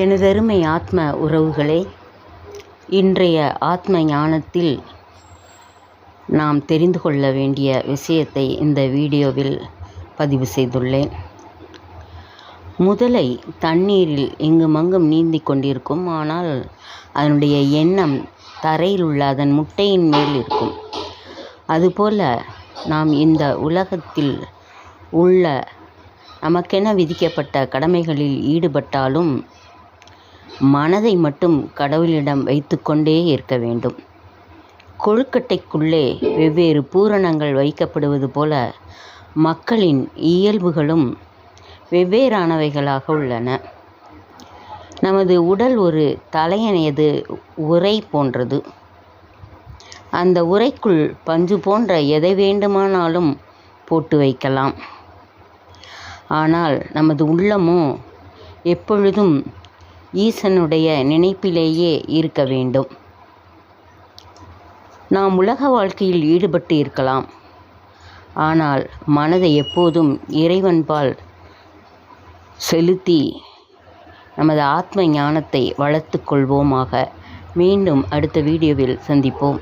எனதருமை ஆத்ம உறவுகளே, இன்றைய ஆத்ம ஞானத்தில் நாம் தெரிந்து கொள்ள வேண்டிய விஷயத்தை இந்த வீடியோவில் பதிவு செய்துள்ளேன். முதலை தண்ணீரில் இங்குமங்கும் நீந்தி கொண்டிருக்கும். ஆனால் அதனுடைய எண்ணம் தரையில் உள்ள அதன் முட்டையின் மேல் இருக்கும். அதுபோல நாம் இந்த உலகத்தில் உள்ள நமக்கென விதிக்கப்பட்ட கடமைகளில் ஈடுபட்டாலும் மனதை மட்டும் கடவுளிடம் வைத்து கொண்டே இருக்க வேண்டும். கொழுக்கட்டைக்குள்ளே வெவ்வேறு பூரணங்கள் வைக்கப்படுவது போல மக்களின் இயல்புகளும் வெவ்வேறானவைகளாக உள்ளன. நமது உடல் ஒரு தலையணையது உறை போன்றது. அந்த உறைக்குள் பஞ்சு போன்ற எதை வேண்டுமானாலும் போட்டு வைக்கலாம். ஆனால் நமது உள்ளமோ எப்பொழுதும் ஈசனுடைய நினைப்பிலேயே இருக்க வேண்டும். நாம் உலக வாழ்க்கையில் ஈடுபட்டு இருக்கலாம். ஆனால் மனதை எப்போதும் இறைவன்பால் செலுத்தி நமது ஆத்ம ஞானத்தை வளர்த்து கொள்வோமாக. மீண்டும் அடுத்த வீடியோவில் சந்திப்போம்.